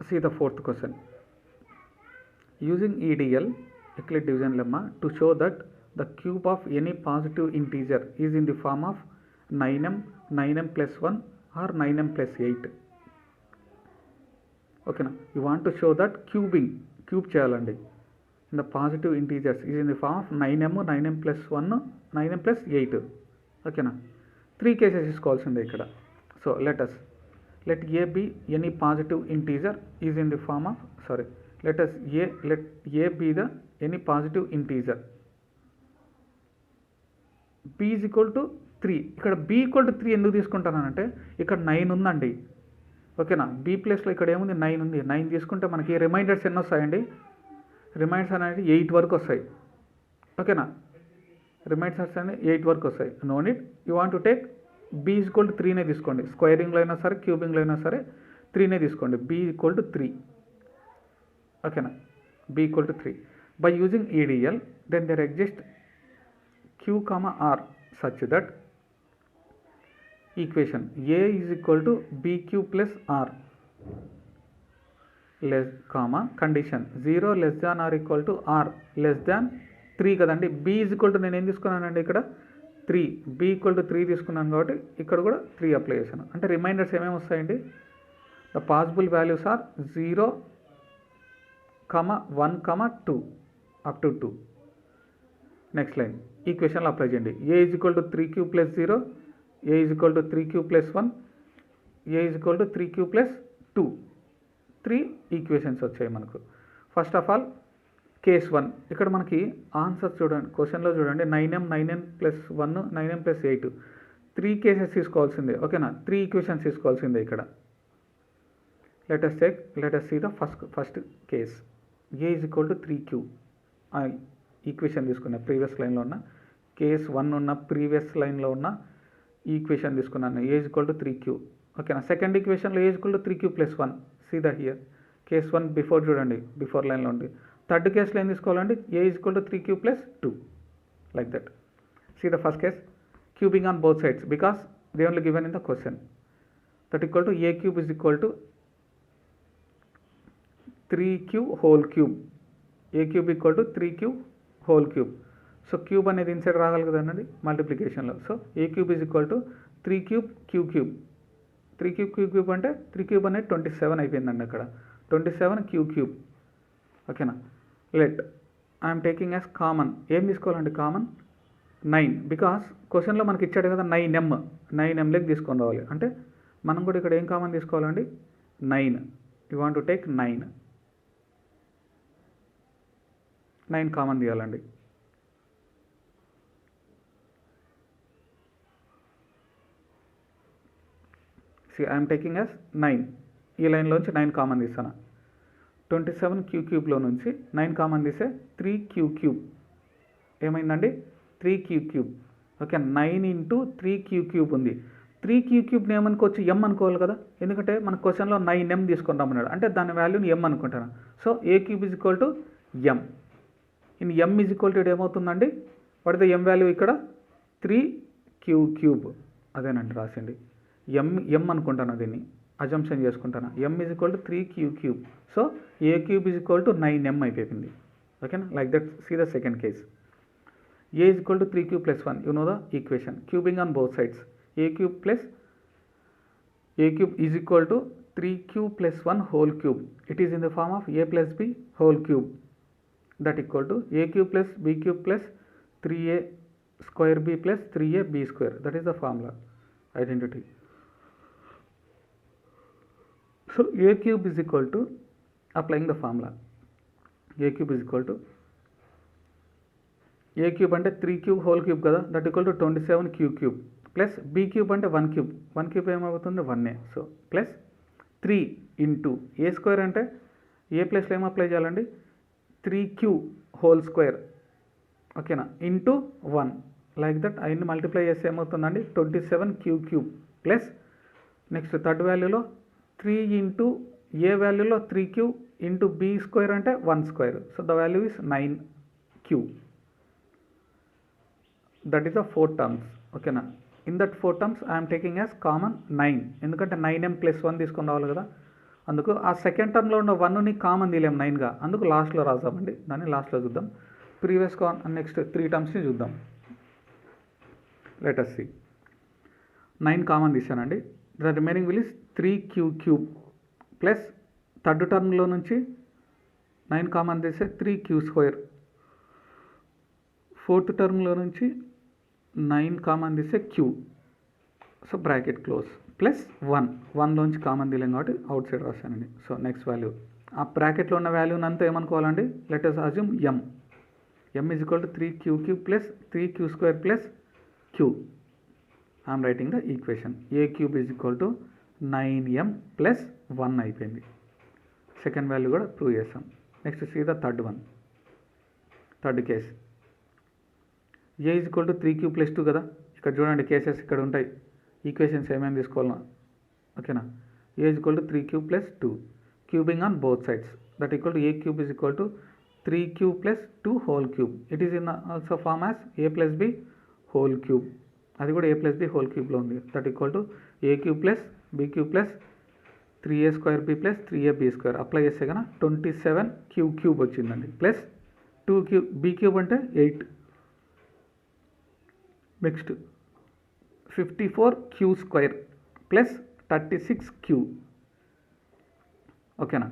See the fourth question. Using EDL, Euclid division lemma, to show that the cube of any positive integer is in the form of 9m, 9m plus 1 or 9m plus 8. Okay, you want to show that cube cheyalandi in the positive integers is in the form of 9m, 9m plus 1, 9m plus 8. Okay, three cases is called ikkada. So let a be any positive integer is in the form of, let a be the any positive integer. b is equal to 3. ఇక్కడ b equal to 3 ఎందుకు తీసుకుంటానంటే ఇక్కడ 9 ఉందండి. ఓకేనా, b ప్లేస్లో ఇక్కడ ఏముంది 9 ఉంది. 9 తీసుకుంటే మనకి రిమైండర్స్ ఎన్ని వస్తాయండి? రిమైండర్స్ అనేది 8 వరకు వస్తాయి. ఓకేనా, రిమైండర్స్ అనేది 8 వరకు వస్తాయి. No need, you want to take b is equal to 3నే తీసుకోండి. స్క్వేరింగ్లో అయినా సరే క్యూబింగ్లో అయినా సరే 3నే తీసుకోండి. b equal to 3. ఓకేనా, b equal to 3. By using EDL then there exist q, r such that equation a is equal to bq plus r less, condition 0 less than or equal to r less than 3 కదండి. b is equal to నేను ఏం తీసుకున్నానండి ఇక్కడ 3, b equal to 3 తీసుకున్నాను కాబట్టి ఇక్కడ కూడా 3 apply చేశాను. అంటే రిమైండర్స్ ఏమేమి వస్తాయండి? The possible values are 0, 1, 2 up to 2. Next line ఈక్వేషన్లో అప్లై చేయండి. a is equal to 3q plus 0, a is equal to 3q plus 1, a is equal to 3q plus 2. 3 equations వచ్చాయి మనకు. ఫస్ట్ ఆఫ్ ఆల్ కేస్ 1, ఇక్కడ మనకి answer చూడండి, క్వశ్చన్లో చూడండి 9m, 9n plus 1, 9m plus 8. 3 cases తీసుకోవాల్సిందే. ఓకేనా, 3 ఈక్వేషన్స్ తీసుకోవాల్సిందే ఇక్కడ. Let us see the first case. a is equal to 3q equation తీసుకున్నా. ప్రీవియస్ లైన్లో ఉన్న కేస్ 1 ఉన్న ప్రీవియస్ లైన్లో ఉన్న ఈక్వేషన్ తీసుకున్నాను. a is equal to 3q. ఓకేనా, సెకండ్ ఈక్వేషన్లో a is equal to 3q plus 1. See the here case 1 before చూడండి, బిఫోర్ లైన్లో ఉంది. థర్డ్ కేసులో ఏం తీసుకోవాలండి? a is equal to 3q plus 2, like that. See the first case, cubing on both sides because they only given in the question. That equal to a cube is equal to 3q whole cube. a cube equal to 3q whole cube. So cube అనేది inside రాగలదు కదండి మల్టిప్లికేషన్లో. So a cube is equal to 3 cube q cube. 3 cube q cube అంటే 3 cube అనేది 27 అయిపోయిందండి అక్కడ. 27 q cube. ఓకేనా, let I'm taking as common. ఏం తీసుకోవాలండి కామన్? 9, బికాస్ క్వశ్చన్లో మనకి ఇచ్చాడు కదా 9m లెక్ తీసుకొని రావాలి. అంటే మనం కూడా ఇక్కడ ఏం కామన్ తీసుకోవాలండి? 9. You want to take 9 common తీయాలండి. I'm taking as 9. ఈ లైన్లోంచి 9 కామన్ తీస్తాను. 27 q క్యూబ్లో నుంచి 9 కామన్ తీస్తే 3q క్యూబ్. ఏమైందండి? 3q cube. Okay, 9 into 3q cube ఉంది. 3q క్యూబ్ని ఏమనుకోవచ్చు? m అనుకోవాలి కదా, ఎందుకంటే మన క్వశ్చన్లో 9m తీసుకొని రమ్మన్నాడు. అంటే దాని వాల్యూని m అనుకుంటాను. So a cube is equal to m. In m is equal to ఏమవుతుందండి? వాట్ ద m వాల్యూ ఇక్కడ? 3q cube. అదేనండి రాసింది. m అనుకుంటాను, దీన్ని అజంప్షన్ చేసుకుంటాను. m is equal to 3q cube. So a cube is equal to 9m అయిపోయింది. ఓకేనా, like that. See the second case. a is equal to 3q plus 1. You know the equation, cubing on both sides. a cube is equal to 3q plus 1 whole cube. It is in the form of a plus b whole cube. That equal to a cube plus b cube plus 3a square b plus 3ab square. That is the formula identity. So a cube is equal to, applying the formula, a cube is equal to, a cube అంటే 3 cube whole cube కదా, that equal to 27 q cube plus b cube అంటే 1 cube. 1 cube ఏమవుతుంది? 1a. So plus 3 into a square అంటే a ప్లస్లో ఏం apply చేయాలండి? 3q whole square. ఓకేనా, into 1, like that. అవన్నీ మల్టిప్లై చేస్తే ఏమవుతుందండి? 27 q cube plus next third వాల్యూలో 3 ఇంటూ ఏ వాల్యూలో 3q ఇంటూ b స్క్వేర్ అంటే 1 square. So the value is 9q. That is the 4 terms. ఓకేనా, in that 4 terms I'm taking as common 9, ఎందుకంటే 9m plus 1 తీసుకొని రావాలి కదా. అందుకు ఆ సెకండ్ టర్మ్లో ఉన్న 1ని కామన్ తీయలేం 9గా, అందుకు లాస్ట్లో రాద్దామండి. దాన్ని లాస్ట్లో చూద్దాం. ప్రీవియస్ నెక్స్ట్ 3 టర్మ్స్ని చూద్దాం. Let us see. 9 కామన్ తీసానండి. The remaining will is 3q³ plus third టర్మ్లో నుంచి 9 కామన్ తీస్తే 3q². ఫోర్త్ టర్మ్లో నుంచి 9 కామన్ తీస్తే q. So bracket close plus 1లోంచి కామన్ తీయలేం కాబట్టి అవుట్ సైడ్ రాశానండి. సో నెక్స్ట్ వాల్యూ, ఆ బ్రాకెట్లో ఉన్న వాల్యూని అంతా ఏమనుకోవాలండి, let us assume m. m is equal to 3q³ plus 3q² plus q. I am writing the equation. a³ is equal to 9m plus 1 అయిపోయింది. సెకండ్ వాల్యూ కూడా prove చేస్తాం. Next see the third one, third case. a is equal to 3q plus 2 కదా. ఇక్కడ చూడండి cases ఇక్కడ ఉంటాయి. Equations ఏమేమి తీసుకోవాలన్నా, ఓకేనా. a is equal to 3q plus 2, cubing on both sides, that equal to a³ is equal to 3q plus 2 whole cube. It is in also form as a plus b whole cube. అది కూడా a plus b whole cubeలో ఉంది. That equal to a³ plus b³ plus 3a² b plus 3ab². Apply చేస్తే కనుక 27q³ వచ్చిందండి. Plus 2q b³ అంటే 8. Next 54q² plus 36q. ఓకేనా.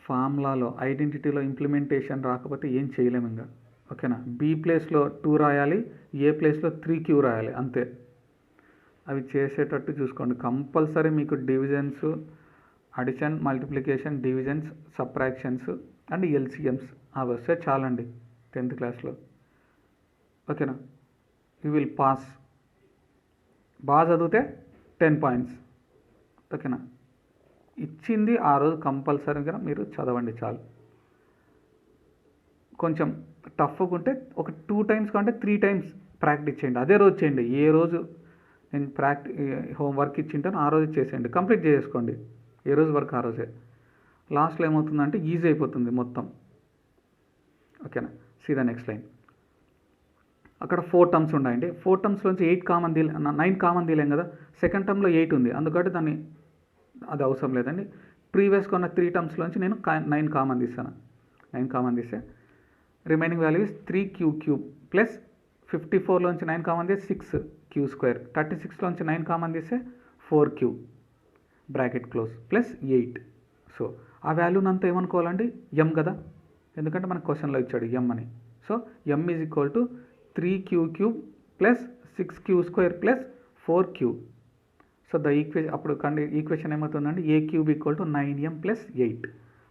ఫార్ములాలో ఐడెంటిటీలో implementation రాకపోతే ఏం చేయలేము ఇంకా, ఓకేనా. బి ప్లేస్లో 2 రాయాలి, ఏ ప్లేస్లో 3q రాయాలి, అంతే. అవి చేసేటట్టు చూసుకోండి. కంపల్సరీ మీకు divisions, addition, multiplication, divisions, subtractions and ఎల్సిఎమ్స్ అవి వస్తే చాలండి 10th క్లాస్లో, ఓకేనా. You will pass. బాగా చదివితే 10 పాయింట్స్, ఓకేనా. ఇచ్చింది ఆ రోజు కంపల్సరీగా మీరు చదవండి చాలు. కొంచెం టఫ్గా ఉంటే ఒక 2 times కంటే 3 times ప్రాక్టీస్ చేయండి. అదే రోజు చేయండి. ఏ రోజు నేను హోంవర్క్ ఇచ్చింటాను ఆ రోజు చేసేయండి, కంప్లీట్ చేసుకోండి. ఏ రోజు వర్క్ ఆ రోజే. లాస్ట్లో ఏమవుతుందంటే ఈజీ అయిపోతుంది మొత్తం, ఓకేనా. See the next line. అక్కడ 4 terms ఉన్నాయండి. 4 termsలోంచి 9 కామన్ తీయలేం కదా. సెకండ్ టర్మ్లో 8 ఉంది, అందుకని దాన్ని అది అవసరం లేదండి. ప్రీవియస్గా ఉన్న 3 termsలోంచి నేను 9 కామన్ తీస్తాను. 9 కామన్ తీస్తే remaining value is 3q³ plus 54లోంచి 9 కామన్ తీస్తే 6q². 36లోంచి 9 కామన్ తీస్తే 4q bracket close plus 8. So ఆ వాల్యూని అంతా ఏమనుకోవాలండి, m కదా, ఎందుకంటే మనకు క్వశ్చన్లో ఇచ్చాడు m అని. So m is equal to 3q³ plus 6q² plus 4q. So the అప్పుడు ఈక్వేషన్ ఏమవుతుందండి, a³ equal to 9m plus 8.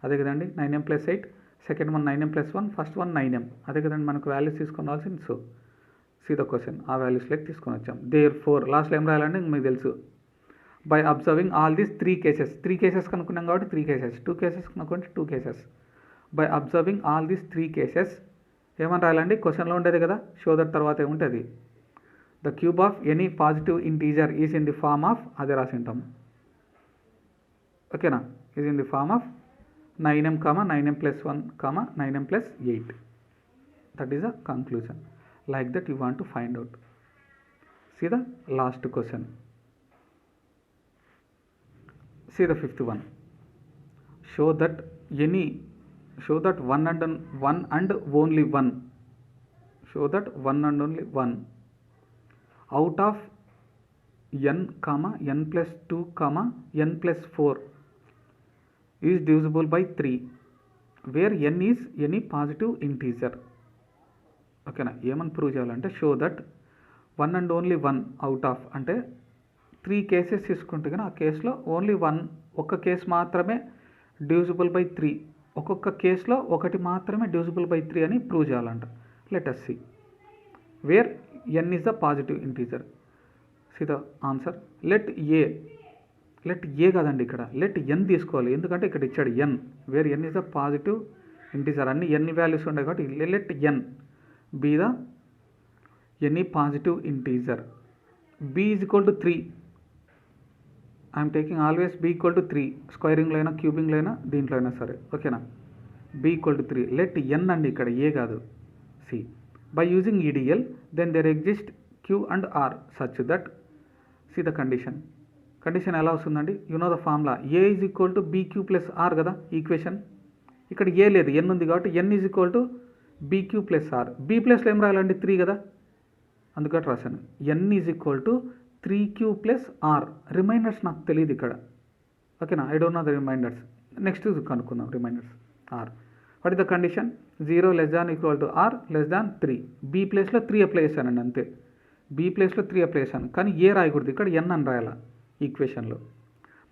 అదే కదండి, 9m plus 8. Second one 9m plus 1, first one 9m. అదే కదండి మనకు వాల్యూస్ తీసుకొని రావాల్సింది. సో సీ ద క్వశ్చన్, ఆ వాల్యూస్ లెక్క తీసుకొని వచ్చాం. దేర్ ఫోర్ లాస్ట్లో ఏం రాయాలంటే మీకు తెలుసు. By observing all these 3 cases, 3 cases కనుక్కున్నాం కాబట్టి 3 cases, 2 cases కనుక్కుంటే 2 cases. By observing all these 3 cases ఏమని రాయాలండి, క్వశ్చన్లో ఉండేది కదా. షో దట్ తర్వాత ఏముంటుంది, the cube of any positive integer is in the form of, అదే రాసి ఉంటాం, ఓకేనా. Is in the form of 9m, 9m plus 1, 9m plus 8. That is the conclusion. Like that you want to find out. See the last question. See the 5th one. Show that one and only one. Show that one and only one out of n, n plus 2, n plus 4 is divisible by 3 where n is any positive integer. ఓకేనా. ఏమని prove చేయాలంటే, show that one and only one out of అంటే 3 cases తీసుకుంటే కానీ ఆ కేసులో only ఒక్క case మాత్రమే డివిజిబుల్ బై 3, ఒక్కొక్క కేసులో ఒకటి మాత్రమే డివిజిబుల్ బై 3 అని ప్రూవ్ చేయాలంట. Let us see where n is the positive integer. See the answer. Let a కాదండి, ఇక్కడ లెట్ n తీసుకోవాలి, ఎందుకంటే ఇక్కడ ఇచ్చాడు n. Where n is the positive integer, అన్ని n వాల్యూస్ ఉన్నాయి కాబట్టి let n be the any positive integer. b is equal to 3. I am taking always b equal to 3, స్క్వైరింగ్లో అయినా క్యూబింగ్లో అయినా దీంట్లో అయినా సరే, ఓకేనా. b equal to 3. Let n అండి, ఇక్కడ ఏ కాదు. See by using EDL then there exist q and r such that, see the condition, condition ఎలా వస్తుందండి? You know the formula a is equal to b q plus r కదా equation. ఇక్కడ a లేదు, n ఉంది కాబట్టి n is equal to b q plus r. B ప్లస్లో ఏం రాయాలండి? 3 కదా, అందుకని రాశాను n is equal to 3q plus r. Remainders నాకు తెలియదు ఇక్కడ, ఓకేనా? I don't know the remainders. Next కనుక్కుందాం remainders. R what is the condition? 0 less than equal to R less than 3. B ప్లేస్లో 3 అప్లై చేశానండి అంతే. బీ ప్లేస్లో 3 అప్లై చేశాను, కానీ ఏ రాయకూడదు, ఇక్కడ ఎన్ అని రాయాలా ఈక్వేషన్లో.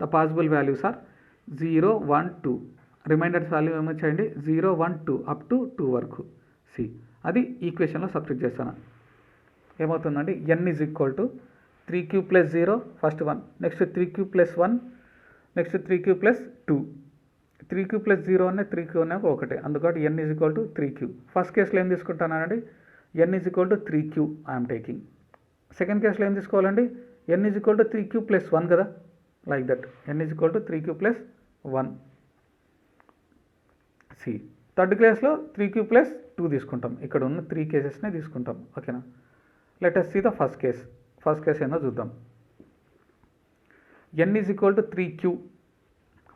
The possible values are 0, 1, 2. Remainders value ఏమొచ్చాయండి? 0, 1, 2 అప్ టు 2 వరకు. సి అది ఈక్వేషన్లో సబ్స్టిట్యూట్ చేస్తాను. ఏమవుతుందండి? N is equal to 3q plus 0 first 1, next 3q plus 1, next 3q plus 2. 3q plus 0 అనే 3q అనే ఒకటే, అందుకని n is equal to 3q. First కేసులో ఏం తీసుకుంటానండి? N is equal to 3q I'm taking. Second కేసులో ఏం తీసుకోవాలండి? N is equal to 3q plus 1 కదా, like that. N is equal to 3q plus 1. See third కేసులో 3q ప్లస్ 2 తీసుకుంటాం. ఇక్కడ ఉన్న 3 కేసెస్నే తీసుకుంటాం, ఓకేనా? Let us see the first case. First case ఏందో చూద్దాం. N is equal to 3q.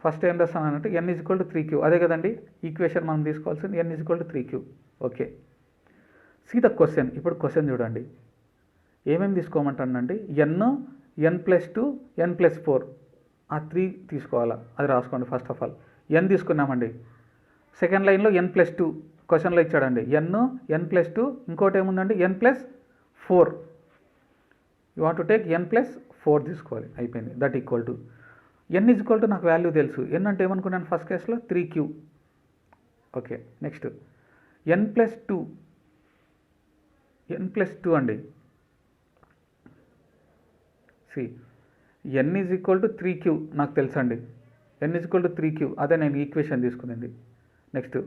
First ఏం రాస్తానంటే n is equal to 3q, అదే కదండి ఈక్వేషన్ మనం తీసుకోవాల్సింది. N is equal to 3q, okay. See the question. ఇప్పుడు క్వశ్చన్ చూడండి, ఏమేమి తీసుకోమంటానండి? ఎన్ ప్లస్ 2, ఎన్ ప్లస్ 4, ఆ 3 తీసుకోవాలా, అది రాసుకోండి. ఫస్ట్ ఆఫ్ ఆల్ ఎన్ తీసుకున్నామండి. సెకండ్ లైన్లో ఎన్ ప్లస్ 2 క్వశ్చన్లో ఇచ్చాడండి. ఎన్ ప్లస్ 2, ఇంకోటి ఏముందండి? N plus 4. You want to take n plus 4 తీసుకోవాలి, అయిపోయింది. That equal to n is equal to నాకు వాల్యూ తెలుసు. ఎన్ అంటే ఏమనుకున్నాను ఫస్ట్ కేసులో? 3q, okay. Next n plus 2, n plus 2 అండి. See n is equal to 3q నాకు తెలుసండి. ఎన్ ఈజ్ ఈక్వల్ టు 3q, అదే నేను ఈక్వేషన్ తీసుకునేది. నెక్స్ట్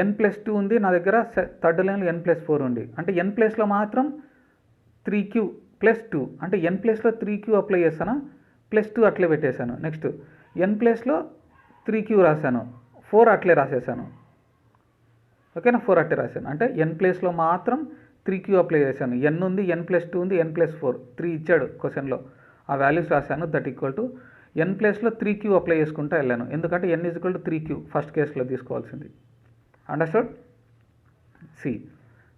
ఎన్ ప్లస్ 2 ఉంది నా దగ్గర. థర్డ్ లైన్లో ఎన్ ప్లస్ 4 ఉంది, అంటే ఎన్ ప్లేస్లో మాత్రం 3q ప్లస్ 2, అంటే ఎన్ ప్లేస్లో 3q అప్లై చేస్తాను, ప్లస్ 2 అట్లే పెట్టేశాను. నెక్స్ట్ ఎన్ ప్లేస్లో 3q రాశాను, 4 అట్లే రాసేసాను, ఓకేనా? 4 అట్లే రాశాను, అంటే ఎన్ ప్లేస్లో మాత్రం 3q అప్లై చేశాను. ఎన్ ఉంది, ఎన్ ప్లస్ 2 ఉంది, ఎన్ ప్లస్ 4, 3 ఇచ్చాడు క్వశ్చన్లో, ఆ వాల్యూస్ రాశాను. దట్ ఈక్వల్ టు ఎన్ ప్లేస్లో 3q అప్లై చేసుకుంటూ వెళ్ళాను, ఎందుకంటే n is equal to 3q first కేసులో తీసుకోవాల్సింది. అండర్స్టూడ్? సి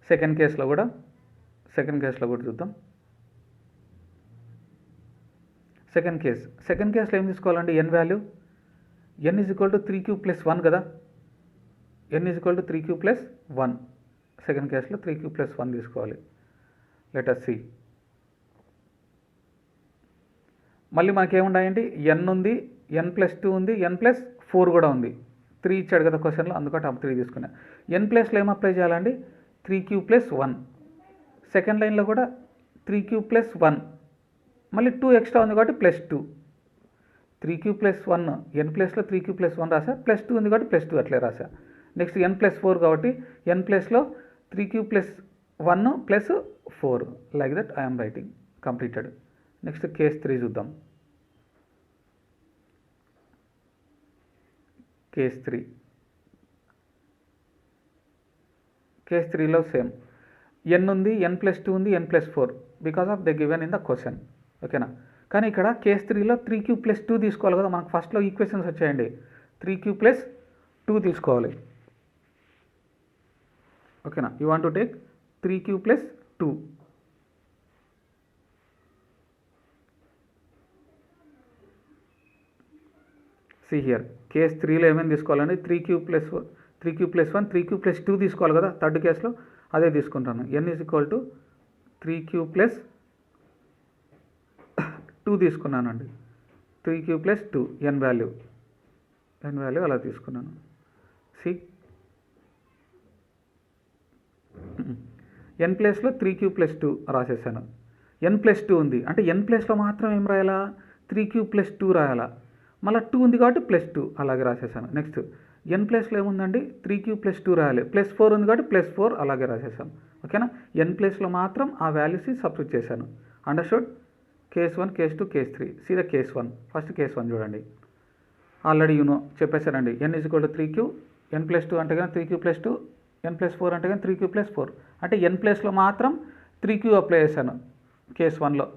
సెకండ్ కేసులో కూడా చూద్దాం. సెకండ్ కేసులో ఏం తీసుకోవాలండి? N value n is equal to 3q plus 1 కదా. N is equal to 3q plus 1. Second కేసులో 3q ప్లస్ 1 తీసుకోవాలి. Let us see. మళ్ళీ మనకేముండాయండి? ఎన్ ఉంది, ఎన్ ప్లస్ 2 ఉంది, ఎన్ ప్లస్ 4 కూడా ఉంది. 3 ఇచ్చాడు కదా క్వశ్చన్లో, అందుకని అప్పుడు 3 తీసుకున్నా. ఎన్ ప్లేస్లో ఏం అప్లై చేయాలండి? 3q plus 1. సెకండ్ లైన్లో కూడా 3q ప్లస్ 1, మళ్ళీ 2 ఎక్స్ట్రా ఉంది కాబట్టి ప్లస్ 2. 3q ప్లస్ 1, ఎన్ ప్లేస్లో 3q ప్లస్ 1 రాసా, ప్లస్ 2 ఉంది కాబట్టి ప్లస్ 2 అట్లే రాసా. నెక్స్ట్ ఎన్ ప్లస్ 4 కాబట్టి ఎన్ ప్లేస్లో 3q plus 1 plus 4, like that I'm writing. Completed. Next case 3 చూద్దాం. కేస్ 3లో సేమ్ ఎన్ ఉంది, ఎన్ ప్లస్ 2 ఉంది, n plus 4 because of the given in the question, ఓకేనా? కానీ ఇక్కడ కేస్ 3లో 3q ప్లస్ 2 తీసుకోవాలి కదా. మనకు ఫస్ట్లో ఈక్వేషన్స్ వచ్చాయండి, 3q ప్లస్ 2 తీసుకోవాలి, ఓకేనా? You want to take 3q plus 2. See here case 3లో ఏమేమి తీసుకోవాలండి? 3q ప్లస్ 1, 3q ప్లస్ 2 తీసుకోవాలి కదా థర్డ్ కేసులో, అదే తీసుకుంటాను. N is equal to 3q plus 2 తీసుకున్నానండి. 3q ప్లస్ 2 ఎన్ వాల్యూ అలా తీసుకున్నాను. సి ఎన్ ప్లేస్లో 3q ప్లస్ 2 రాసేసాను. ఎన్ ప్లస్ 2 ఉంది, అంటే ఎన్ ప్లేస్లో మాత్రం ఏం రాయాలా? 3q plus 2 రాయాలా. మళ్ళీ 2 ఉంది కాబట్టి ప్లస్ 2 అలాగే రాసేసాను. నెక్స్ట్ ఎన్ ప్లేస్లో ఏముందండి? 3q ప్లస్ 2 రాయాలి, ప్లస్ 4 ఉంది కాబట్టి ప్లస్ 4 అలాగే రాసేసాను, ఓకేనా? ఎన్ ప్లేస్లో మాత్రం ఆ వాల్యూస్ సబ్స్టిట్యూట్ చేశాను. Understood? Case 1, case 2, case 3. See the case 1. First case 1 చూడండి. ఆల్రెడీ చెప్పేశానండి. N is equal to 3q, n plus 2 అంటే కానీ 3q ప్లస్ 2, ఎన్ ప్లస్ 4 అంటే కానీ 3q ప్లస్ 4, అంటే ఎన్ ప్లేస్లో మాత్రం 3q అప్లై చేశాను కేస్ 1లో.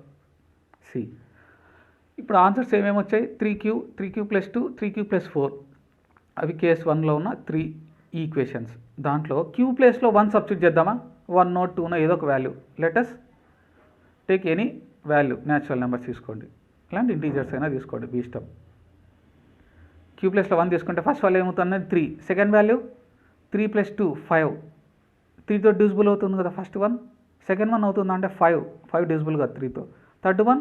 సి ఇప్పుడు ఆన్సర్స్ ఏమేమి వచ్చాయి? 3Q plus 2, 3Q plus 4. అవి కేస్ 1లో ఉన్న 3 ఈక్వేషన్స్. దాంట్లో Q ప్లేస్లో 1 సబ్స్టిట్యూట్ చేద్దామా? 1నో 2నో ఏదో ఒక value. Let us take any value, natural numbers తీసుకోండి, ఇలాంటి ఇంటీజర్స్ అయినా తీసుకోండి, మీ ఇష్టం. Q ప్లేస్లో 1 తీసుకుంటే ఫస్ట్ వాల్యూ ఏమవుతుంది? 3. Second value 3 plus 2 5. 3తో డివిజిబుల్ అవుతుంది కదా ఫస్ట్ వన్. సెకండ్ వన్ అవుతుందా అంటే 5 డివిజిబుల్ కాదు 3తో. థర్డ్ వన్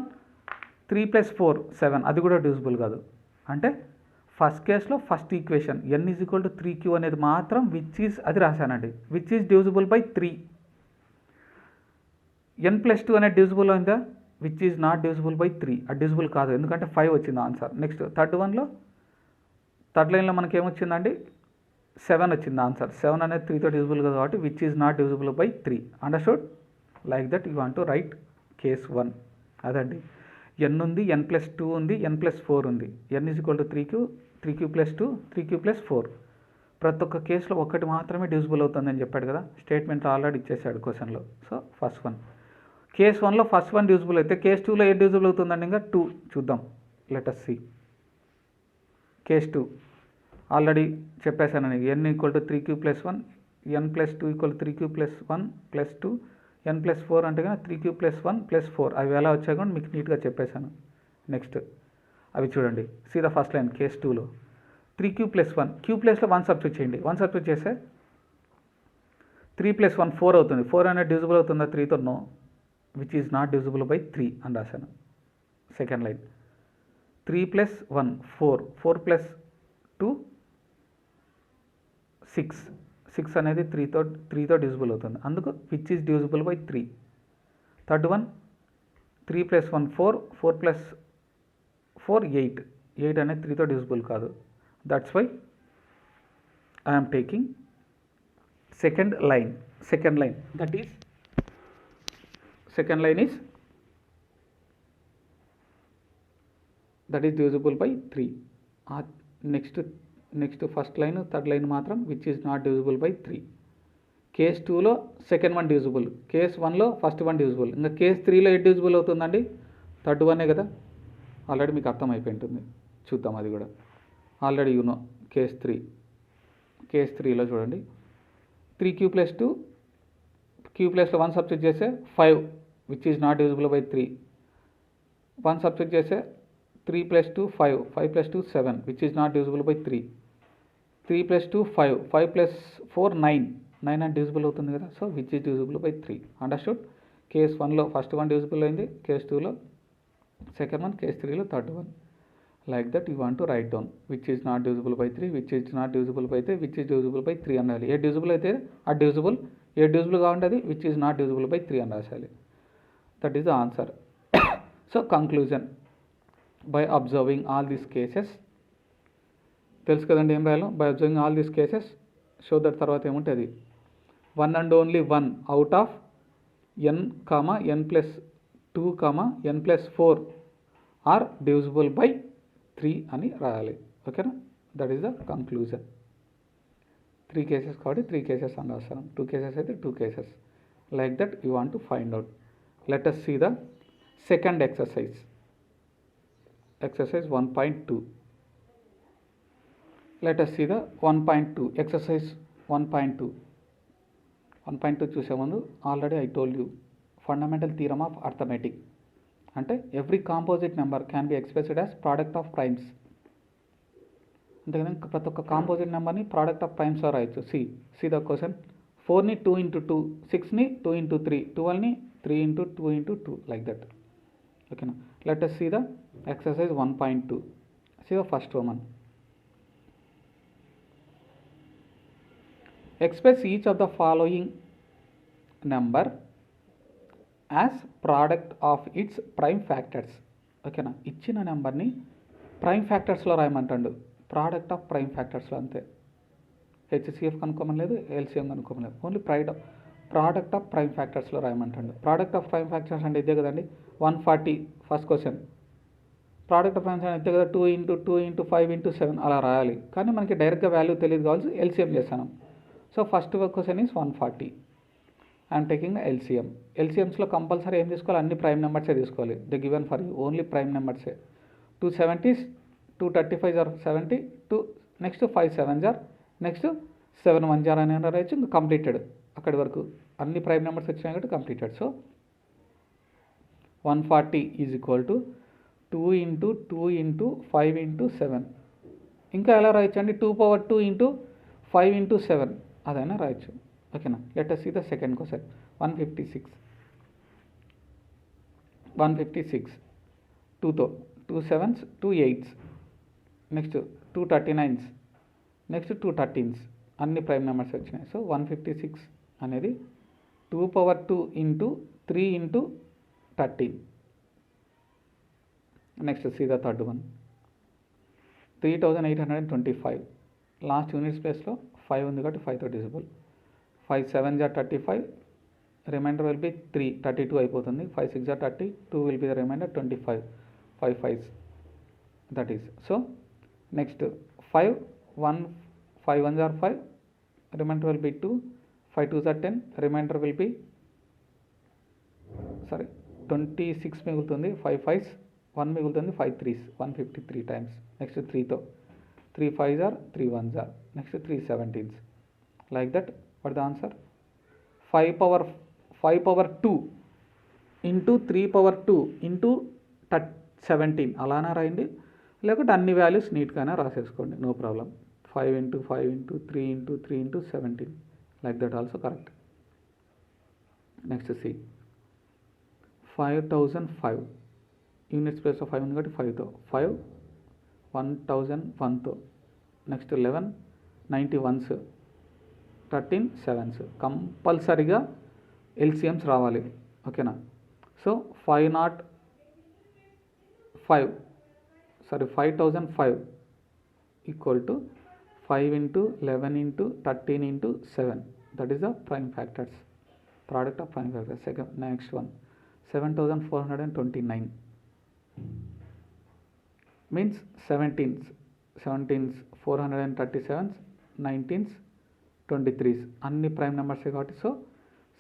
3 ప్లస్ 4 7, అది కూడా డివిజిబుల్ కాదు. అంటే ఫస్ట్ కేసులో first equation n is equal to 3Q అనేది మాత్రం అది రాశానండి, which is divisible by 3. n plus 2 అనేది డివిజిబుల్ అయిందా? Which is not divisible by 3, అది డివిజిబుల్ కాదు, ఎందుకంటే 5 వచ్చింది ఆన్సర్. నెక్స్ట్ థర్డ్ లైన్లో మనకి ఏమొచ్చిందండి? 7 వచ్చింది ఆన్సర్. 7 అనేది 3తో డివిజిబుల్ కాదు కాబట్టి which is not divisible by 3. Understood? Like that you want to right case 1. అదండి, n ఉంది, n ప్లస్ 2 ఉంది, n ప్లస్ 4 ఉంది. n is equal to 3Q plus 2, 3Q plus 4. ప్రతి ఒక్క కేసులో ఒకటి మాత్రమే డివిజిబుల్ అవుతుందని చెప్పాడు కదా, స్టేట్మెంట్ ఆల్రెడీ ఇచ్చేసాడు క్వశ్చన్లో. సో ఫస్ట్ వన్, కేస్ 1లో ఫస్ట్ వన్ డివిజిబుల్ అయితే కేస్ 2లో ఏ డివిజిబుల్ అవుతుందండి? ఇంకా 2 చూద్దాం. Let us see. కేస్ 2 ఆల్రెడీ చెప్పేశానండి, n equal to 3Q plus 1, n plus 2 equal 3Q plus 1 plus 2, n plus 4 అంటే కానీ 3Q ప్లస్ 1 ప్లస్ 4. అవి ఎలా వచ్చాయి కూడా మీకు నీట్గా చెప్పేశాను. నెక్స్ట్ అవి చూడండి. See the first line case 2లో 3Q ప్లస్ 1, Q ప్లేస్లో 1 సబ్స్టిట్యూట్ చేయండి. 1 సబ్స్టిట్యూట్ చేస్తే 3 ప్లస్ 1 4 అవుతుంది. 4 అనేది డివిజిబుల్ అవుతుందా 3తో? No, which is not divisible by 3 అని రాశాను. సెకండ్ లైన్ 3 ప్లస్ 1 4, 4 ప్లస్ 2 6 అనేది 3తో డివిజిబుల్ అవుతుంది, అందుకు which is divisible by 3. Third one 3 plus 1 4, 4 plus 4 8 అనేది 3తో డివిజిబుల్ కాదు. That's why I'm taking second line. That is second line is divisible by 3. Next first line, third line మాత్రం which is not divisible by 3. Case 2లో second one divisible, case 1లో first one divisible. ఇంకా case 3లో ఏ divisible అవుతుందండి? Third వన్నే కదా, already మీకు అర్థమైపోయి ఉంటుంది. చూద్దాం అది కూడా. ఆల్రెడీ యూనో కేస్ 3లో చూడండి, 3Q ప్లస్ 2, Q ప్లస్లో 1 సబ్స్టిట్యూట్ చేస్తే 5 which is not divisible by 3. 1 substitute చేస్తే 3 plus 2 5, 5 plus 2 7 which is not divisible by 3. 3 plus 2 5, 5 plus 4 9 అని డివిజిబుల్ అవుతుంది కదా, so which is divisible by 3. Understood? Case 1లో ఫస్ట్ వన్ డివిజిబుల్ అయింది, case 2లో second one, case 3లో third one. Like that you want to write down which is not divisible by 3, which is not divisible by 3, which is divisible by 3 అనాలి. ఏ divisible అయితే ఆ divisible, ఏ divisible కావాలి which is not divisible by 3 అని రాశాలి. That is the answer. So conclusion, by observing all these cases, తెలుసు కదండి ఏం రాయాలో? By observing all these cases show that, తర్వాత ఏముంటుంది? 1 and only 1 out of n, n plus 2, n plus 4 are divisible by 3 అని రాయాలి. ఓకేనా? That is the conclusion. 3 cases కాబట్టి 3 కేసెస్ అని రాస్తాను, 2 కేసెస్ అయితే 2 cases. Like that you want to find out. Let us see the second exercise. Exercise 1.2. Let us see the 1.2. Exercise 1.2. 1.2 చూసే ముందు already I told you fundamental theorem of arithmetic అంటే every composite number can be expressed as product of primes. అంతేకాని ప్రతి ఒక్క composite నెంబర్ని product of ప్రైమ్స్లో రాయొచ్చు. See the question, 4ని 2 into 2, 6ని 2 into 3, 12ని 3 into 2 into 2, లైక్ దట్. ఓకేనా? Let us see the exercise 1.2. See the first one. Express each of the following number as product of its prime factors. ఓకేనా? ఇచ్చిన నెంబర్ని prime ఫ్యాక్టర్స్లో రాయమంటాడు. Product of prime ఫ్యాక్టర్స్లో అంతే. HCF కనుక్కోమని లేదు, LCM కనుక్కోమని లేదు, ఓన్లీ ప్రోడక్ట్ ఆఫ్ ప్రైమ్ ఫ్యాక్టర్స్లో రాయమంటాడు. ప్రోడక్ట్ ఆఫ్ ప్రైమ్ ఫ్యాక్టర్స్ అంటే ఇదే కదండి, 140 first question. Product of prime factors ఇదే కదా, 2 into 2 into 5 into 7 అలా రాయాలి. కానీ మనకి డైరెక్ట్గా వాల్యూ తెలియదు కావాల్సి LCM చేస్తాను. So first question is 140. I'm taking LCM. LCMస్లో కంపల్సరీ ఏం తీసుకోవాలి? అన్ని ప్రైమ్ నెంబర్సే తీసుకోవాలి. The given for you only prime నెంబర్సే. 2 70s, 2 35s are 70, 2 next 5 7s are next 7 1s are అని రాయొచ్చు. ఇంకా కంప్లీటెడ్ అక్కడి వరకు అన్ని ప్రైమ్ నెంబర్స్ వచ్చినాయి కాబట్టి completed. So 140 is equal to 2 into 2 into 5 into 7. ఇంకా ఎలా రాయొచ్చు అండి, 2 power 2 ఇంటూ 5 ఇంటూ 7 అదైనా రాయొచ్చు. ఓకేనా. Let us see the second question. 156 2తో 2 7s 2 8s next 2 39s next 2 13s అన్ని ప్రైమ్ నెంబర్స్ వచ్చినాయి. సో 156 అనేది 2 power 2 into 3 into 13. Next see the third one 3825. Last units ప్లేస్లో 5 ఉంది కాబట్టి 5తో divisible. 5 7s are 35, remainder will be 3 32 అయిపోతుంది. 5 6s are 30, 2 will be the remainder 25, 5 5s that is. So next 5 1s are 5, remainder will be 2, 5 2s are 10, remainder will be 26 మిగులుతుంది. 5 5s 1 మిగులుతుంది. 5 3s 153 times. Next 3తో 3 5s are 3 1s are next 3 17s like that. What the answer? 5 power 2 into 3 power 2 into 17 అలానే రాయండి, లేకపోతే అన్ని values నీట్గానే రాసేసుకోండి, no problem. 5 into 5 into 3 into 3 into 17 like that also correct. Next see 5005 units place of 5 ఉంది కాబట్టి 5తో 5 1001తో next 11 91s 13 7s కంపల్సరీగా ఎల్సిఎమ్స్ రావాలి. ఓకేనా. So 5005 equal to 5 into 11 into 13 into 7 that is the prime factors, product of prime factors. Second next one 7429 means 17s 437s 19s 23s అన్ని prime నెంబర్సే కాబట్టి so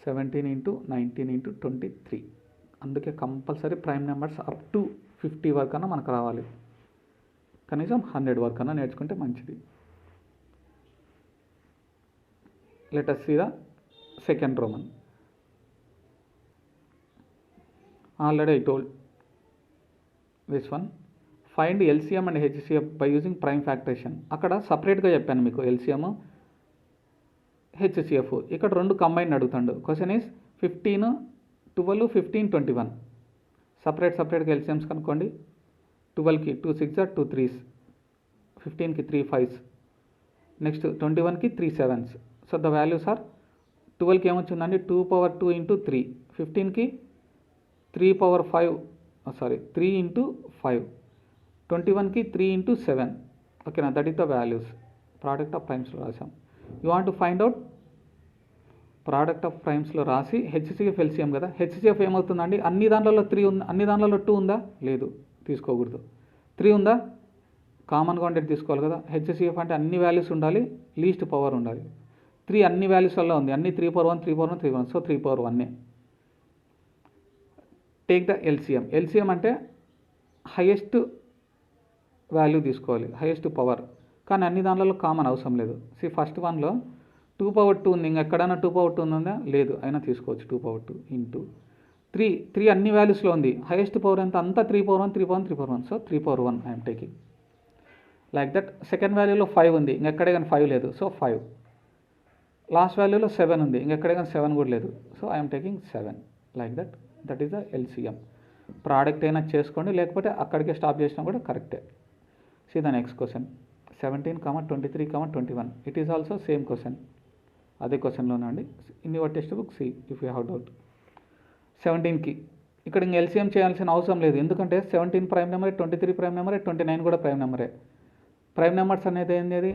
17 into 19 into 23. అందుకే compulsory prime numbers up to 50 వరకు అన్నా మనకు రావాలి, కనీసం 100 వరకు అన్నా నేర్చుకుంటే మంచిది. Let us see the second Roman. Already I told this one. Find LCM and HCF by using prime factorization. అక్కడ సపరేట్గా చెప్పాను మీకు LCM HCF. ఇక్కడ రెండు కంబైన్ అడుగుతాడు. క్వశ్చన్ ఈస్ 15 12 15 21 సపరేట్గా LCMs కనుక్కోండి. 12కి 2 6s 2 3s, 15కి 3 5s, నెక్స్ట్ 21కి 3 7s. So the values are 12కి ఏమొచ్చిందండి 2 power 2 ఇంటూ 3, 15కి 3 power 5 3 ఇంటూ 5, 21కి 3 ఇంటూ 7. ఓకేనా. That is the values. Product of ప్రైమ్స్లో రాసాం. You want to find out product of ప్రైమ్స్లో రాసి హెచ్సిఎఫ్ ఎల్సిఎం కదా. హెచ్సిఎఫ్ ఏమవుతుందండి, అన్ని దాంట్లో 3 ఉంది, అన్ని దాంట్లో 2 ఉందా, లేదు తీసుకోకూడదు. 3 ఉందా, కామన్గా ఉండేది తీసుకోవాలి కదా. హెచ్సిఎఫ్ అంటే అన్ని వాల్యూస్ ఉండాలి, లీస్ట్ పవర్ ఉండాలి. 3 అన్ని వాల్యూస్లలో ఉంది, అన్ని 3 power 1 3 power 1 3 power 1, so 3 power 1. Take the LCM. LCM అంటే హైయెస్ట్ వాల్యూ తీసుకోవాలి, హైయెస్ట్ పవర్, కానీ అన్ని దాంట్లో కామన్ అవసరం లేదు. ఫస్ట్ వన్లో 2 power 2 ఉంది, ఇంకెక్కడైనా 2 power 2 ఉందా, లేదు, అయినా తీసుకోవచ్చు. 2 power 2 ఇంటూ 3 అన్ని వాల్యూస్లో ఉంది, హైయెస్ట్ పవర్ ఎంత, అంతా 3 power 1 3 power 1 3 power 1, so 3 power 1 I'm taking like that. Second వాల్యూలో 5 ఉంది, ఇంకెక్కడే కానీ 5 లేదు, సో 5. లాస్ట్ వాల్యూలో 7 ఉంది, ఇంకెక్కడే కానీ 7 కూడా లేదు, so I'm taking 7 like that. That is the LCM. Product అయినా చేసుకోండి, లేకపోతే అక్కడికే స్టాప్ చేసినా కూడా కరెక్టే. See the next question 17, 23, 21. It is also same question, అదే క్వశ్చన్లోనే అండి. In your textbook see if you have doubt. 17కి ఇక్కడ ఇంక ఎల్సిఎం చేయాల్సిన అవసరం లేదు, ఎందుకంటే 17 ప్రైమ్ నెంబరే, 23 ప్రైమ్ నెంబరే, 29 కూడా ప్రైమ్ నెంబరే. ప్రైమ్ నెంబర్స్ అనేది ఏంది,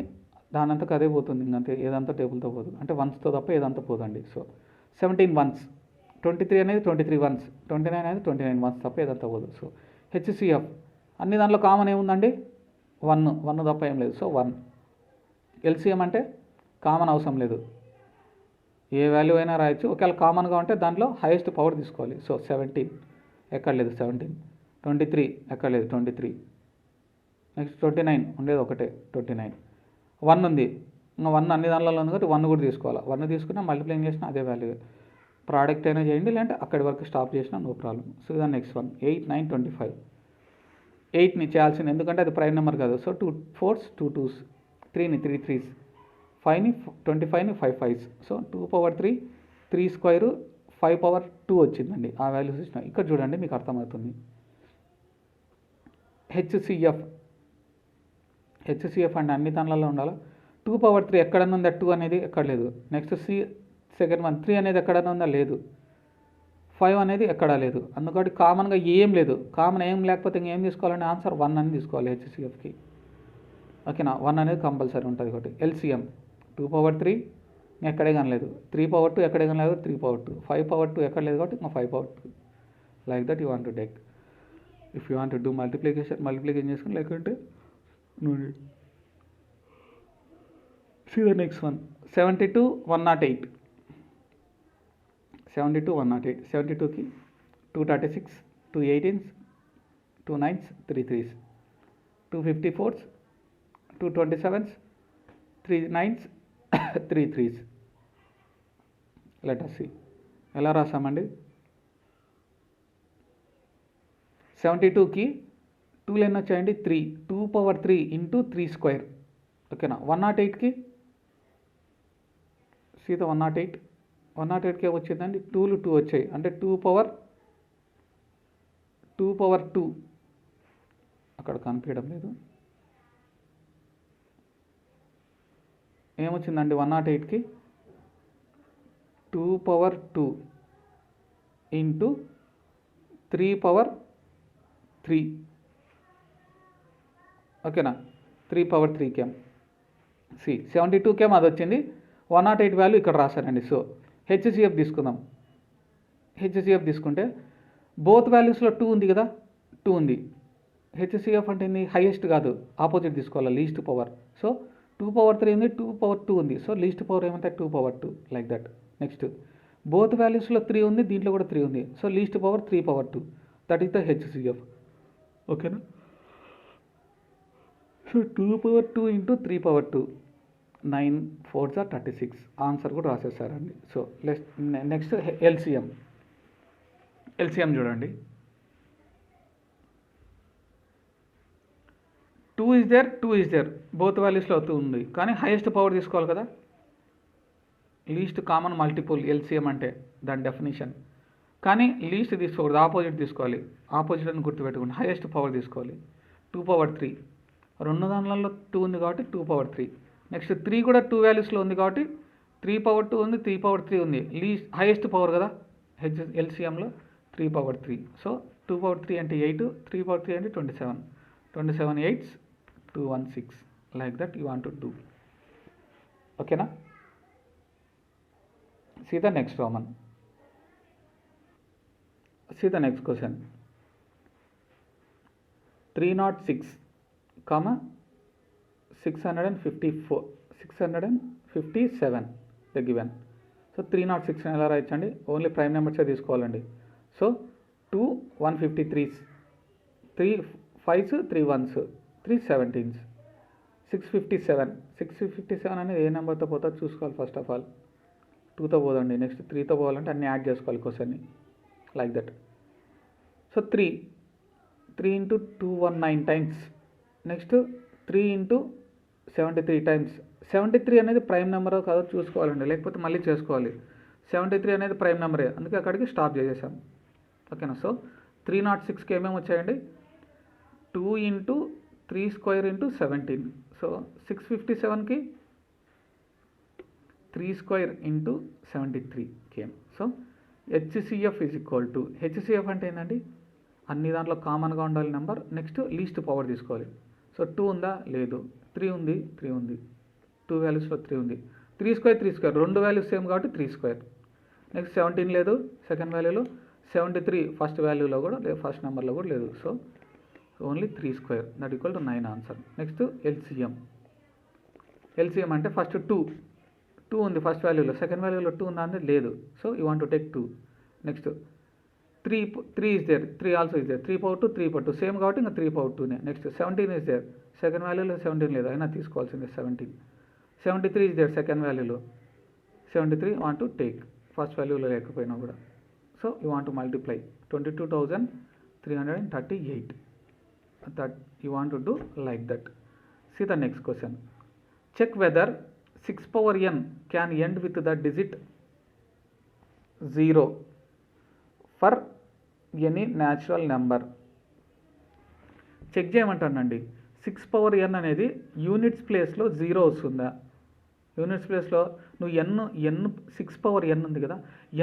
దానంతకు అదే పోతుంది, ఇంకంతే, ఏదంతా టేబుల్తో పోదు, అంటే వన్స్తో తప్ప ఏదంతా పోదండి. సో 17 వన్స్, 23 అనేది 23 వన్స్, 29 అనేది 29 వన్స్ తప్ప ఏదంతా పోదు. సో హెచ్సిఎఫ్ అన్ని దాంట్లో కామన్ ఏముందండి, 1 తప్ప ఏం లేదు, సో 1. ఎల్సిఎం అంటే కామన్ అవసరం లేదు, ఏ వాల్యూ అయినా రాయొచ్చు, ఒకవేళ కామన్గా ఉంటే దాంట్లో హైయెస్ట్ పవర్ తీసుకోవాలి. సో 17 ఎక్కడ లేదు 17, 23 ఎక్కడ లేదు 23, నెక్స్ట్ 29 ఉండేది ఒకటే 29. 1 ఉంది, ఇంకా 1 అన్ని దానిలో ఉంది కాబట్టి 1 కూడా తీసుకోవాలి. 1 తీసుకున్నా మల్టిప్లైయింగ్ చేసినా అదే వాల్యూ. ప్రోడక్ట్ అయినా చేయండి, లేదంటే అక్కడి వరకు స్టాప్ చేసినా no problem. So the next one 8, 9, 25. 8ని చేయాల్సింది, ఎందుకంటే అది ప్రైమ్ నెంబర్ కాదు. సో 2 4s 2 2s, 3ని 3 3s, 5ని 25ని 5 5s. సో 2/3 3 స్క్వేర్ 5/2 వచ్చిందండి. ఆ వాల్యూస్ ఇచ్చిన ఇక్కడ చూడండి, మీకు అర్థమవుతుంది. హెచ్సిఎఫ్ అంటే అన్ని దానిలలో ఉండాలి. 2/3 ఎక్కడన్నా ఉందా? 2 అనేది ఎక్కడ లేదు. నెక్స్ట్ సెకండ్ వన్ 3 అనేది ఎక్కడన్నా ఉందా? లేదు. 5 అనేది ఎక్కడా లేదు. అందుకని కామన్గా ఏం లేదు. కామన్ ఏం లేకపోతే ఇంకేం తీసుకోవాలంటే ఆన్సర్ 1 అని తీసుకోవాలి హెచ్సిఎఫ్కి. ఓకేనా, 1 అనేది కంపల్సరీ ఉంటుంది. ఒకటి ఎల్సిఎం 2/3 ఎక్కడే కనలేదు, 3/2 ఎక్కడే కనలేదు, 3/2, 5/2 ఎక్కడ లేదు కాబట్టి ఇంకా 5/2. Like that you want to take. If you want to do multiplication చేసుకుని, లేకుంటే see the next one 72 108. 72 108. 72కి 236, 2 18s, 2 9s, 3 3s, 2 54s, 2 27s, 3 9s, 3 3s. Let us see ఎలా రాసామండి. 72కి 2 ఎన్ని వచ్చాయండి? 3. 2/3 ఇంటూ 3 స్క్వేర్. ఓకేనా. 108కి సీత 108కి వచ్చిందండి. 2లు 2 వచ్చాయి, అంటే 2/2 అక్కడ కనిపించడం లేదు. ఏమొచ్చిందండి 108కి? 2/2 ఇంటూ 3/3. ఓకేనా, 3/3 సి 72 అది వచ్చింది. 108 వాల్యూ ఇక్కడ రాశానండి. సో హెచ్సిఎఫ్ తీసుకుందాం. హెచ్సిఎఫ్ తీసుకుంటే బోత్ వాల్యూస్లో 2 ఉంది కదా, 2 ఉంది. హెచ్సిఎఫ్ అంటే ఏంది? హైయెస్ట్ కాదు, ఆపోజిట్ తీసుకోవాలి, లీస్ట్ పవర్. సో 2/3 ఉంది, 2/2 ఉంది. సో లీస్ట్ పవర్ ఏమంటే 2/2, లైక్ దట్. నెక్స్ట్ బోత్ వాల్యూస్లో 3 ఉంది, దీంట్లో కూడా 3 ఉంది. So least power 3/2, that is the HCF. ఓకేనా. So 2/2 into 3/2, 9 4s 36. ఆన్సర్ కూడా రాసేసారండి. సో నెక్స్ట్ ఎల్సిఎం చూడండి. 2 is there, బోత్ వాల్యూస్లో 2 ఉంది, కానీ హైయెస్ట్ పవర్ తీసుకోవాలి కదా. లీస్ట్ కామన్ మల్టిపుల్ ఎల్సిఎం అంటే దాని డెఫినేషన్. కానీ లీస్ట్ తీసుకోకూడదు, ఆపోజిట్ తీసుకోవాలి. ఆపోజిట్ అని గుర్తుపెట్టుకోండి, హైయెస్ట్ పవర్ తీసుకోవాలి. 2/3 రెండు దానిలలో 2 ఉంది కాబట్టి 2/3. నెక్స్ట్ 3 కూడా 2 వాల్యూస్లో ఉంది కాబట్టి 3/2 ఉంది, 3/3 ఉంది. హైయెస్ట్ పవర్ కదా ఎల్సిఎంలో 3/3. సో 2/3 అంటే 8, 3/3 అంటే 27. 27 8s 216. Like that you want to do. ఓకేనా. See the next Roman. See the next question. 306, 657 the given. So 306 ఎలా రాయొచ్చండి? ఓన్లీ ప్రైమ్ నెంబర్సే తీసుకోవాలండి. So 2 153s, 3 5s, 3 1s, 3 17s, 657 అనేది ఏ నెంబర్తో పోతుందో చూసుకోవాలి. ఫస్ట్ ఆఫ్ ఆల్ 2తో పోదండి. నెక్స్ట్ 3తో పోవాలంటే అన్నీ యాడ్ చేసుకోవాలి క్వశ్చన్ని, like that. So 3 into 219 times. Next 3 into 73 times. 73 అనేది ప్రైమ్ నెంబర్ కాదో చూసుకోవాలండి, లేకపోతే మళ్ళీ చేసుకోవాలి. 73 అనేది ప్రైమ్ నెంబరే, అందుకే అక్కడికి స్టాప్ చేసేసాం. ఓకేనా. సో 306కి ఏమేమి వచ్చాయండి? 2 ఇంటూ 3 స్క్వేర్ ఇంటూ 17. సో 657కి 3 square into 73 came. So HCF is equal to, HCF అంటే ఏంటండి? అన్ని దాంట్లో కామన్గా ఉండాలి నెంబర్. నెక్స్ట్ లీస్ట్ పవర్ తీసుకోవాలి. సో 2 ఉందా? లేదు. 3 ఉంది, 2 వాల్యూస్లో 3 ఉంది. 3 స్క్వేర్ రెండు వాల్యూస్ సేమ్ కాబట్టి 3 స్క్వేర్. నెక్స్ట్ 17 లేదు సెకండ్ వాల్యూలో, 73 ఫస్ట్ వాల్యూలో కూడా లేదు, ఫస్ట్ నెంబర్లో కూడా లేదు. So only 3 square, that equal to 9 answer. Next LCM అంటే ఫస్ట్ 2 ఉంది ఫస్ట్ వాల్యూలో, సెకండ్ వాల్యూలో 2 ఉందా అంటే లేదు. So you want to take 2. Next 3 is there, 3 also is there, 3 power 2, 3 power 2 same కాబట్టి ఇంకా 3 power 2నే. నెక్స్ట్ 17 is there, సెకండ్ వాల్యూలో 17 లేదు అయినా తీసుకోవాల్సిందే 17. 73 is there, సెకండ్ వాల్యూలో 73 వాంట్ టు టేక్, ఫస్ట్ వాల్యూలో లేకపోయినా కూడా. So you want to multiply 22,338, that you want to do like that. See the next question. Check whether 6 power n can end with the digit 0 for any natural number. Check చేయమంటానండి. 6 power n అనేది units ప్లేస్లో 0 వస్తుందా? Units ప్లేస్లో నువ్వు n 6 power n ఉంది కదా,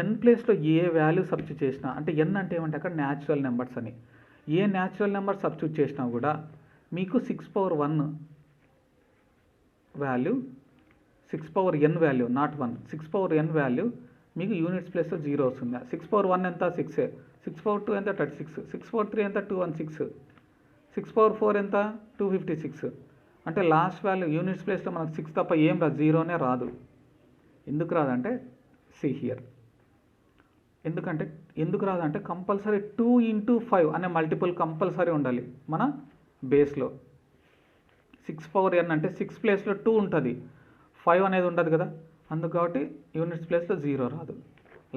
n ప్లేస్లో ఏ value substitute చేసినా, అంటే n అంటే ఏమంటే అక్కడ న్యాచురల్ నెంబర్స్ అని, ఏ న్యాచురల్ నెంబర్ సబ్స్టిట్యూట్ చేసినా కూడా మీకు 6 power 1 value, 6 power n value not 1, 6 power n value మీకు యూనిట్స్ ప్లేస్లో 0 వస్తుంది. 6 power 1 ఎంత? 6. 6 power 2 ఎంత? 36. 6 power 3 ఎంత? 216. 6 power 4 ఎంత? 256. అంటే లాస్ట్ వాల్యూ యూనిట్స్ ప్లేస్లో మనకు 6 తప్ప ఏం రాదు, 0నే రాదు. ఎందుకు రాదంటే సి హియర్. ఎందుకు రాదంటే కంపల్సరీ 2 into 5 అనే మల్టిపుల్ కంపల్సరీ ఉండాలి మన బేస్లో. 6 power n అంటే 6 ప్లేస్లో 2 ఉంటుంది, 5 అనేది ఉండదు కదా, అందుకు కాబట్టి యూనిట్స్ ప్లేస్లో 0 రాదు.